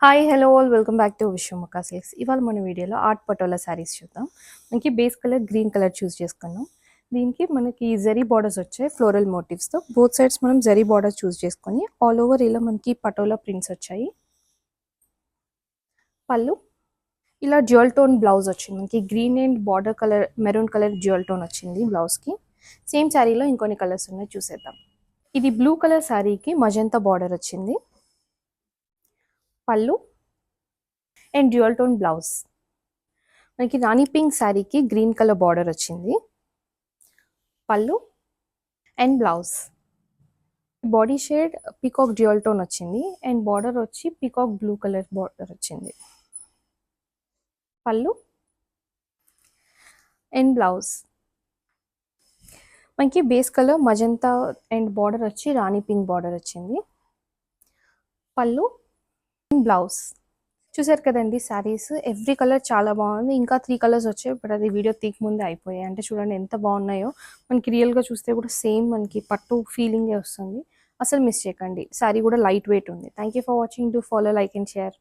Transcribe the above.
Hi hello all welcome back to Vishwamukha silks. ఇవాళ మన వీడియోలో ఆర్ట్ పటోలా శారీస్ చూద్దాం. మనకి బేస్ కలర్ గ్రీన్ కలర్ చూస్ చేసుకున్నాం. దీనికి మనకి జరీ బార్డర్స్ వచ్చాయి ఫ్లోరల్ మోటివ్స్తో. బోత్ సైడ్స్ మనం జరీ బార్డర్ చూస్ చేసుకొని ఆల్ ఓవర్ ఇలా మనకి పటోలా ప్రింట్స్ వచ్చాయి. పళ్ళు ఇలా జ్యువెల్ టోన్ బ్లౌజ్ వచ్చింది. మనకి green and border colour maroon colour jewel tone వచ్చింది బ్లౌజ్కి. సేమ్ శారీలో ఇంకొన్ని కలర్స్ ఉన్నాయి, చూసేద్దాం. ఇది బ్లూ కలర్ శారీకి మజంతా బార్డర్ వచ్చింది. Pallu and dual tone blouse. మనకి రాణి పింక్ శారీకి గ్రీన్ కలర్ బార్డర్ వచ్చింది. Pallu and blouse. Body shade peacock dual tone వచ్చింది అండ్ బార్డర్ వచ్చి పీకాక్ బ్లూ కలర్ బార్డర్ వచ్చింది. Pallu and blouse. మనకి base colour magenta and border వచ్చి రాణి పింక్ బార్డర్ వచ్చింది. Pallu and blouse. చూసారు కదండి శారీస్, ఎవ్రీ కలర్ చాలా బాగుంది. ఇంకా 3 కలర్స్ వచ్చాయి, బట్ అది వీడియో తీక్ ముందే అయిపోయాయి. అంటే చూడండి ఎంత బాగున్నాయో. మనకి రియల్గా చూస్తే కూడా సేమ్ మనకి పట్టు ఫీలింగే వస్తుంది. అసలు మిస్ చేయకండి. శారీ కూడా లైట్ వెయిట్ ఉంది. Thank you for watching. Do follow, like and share.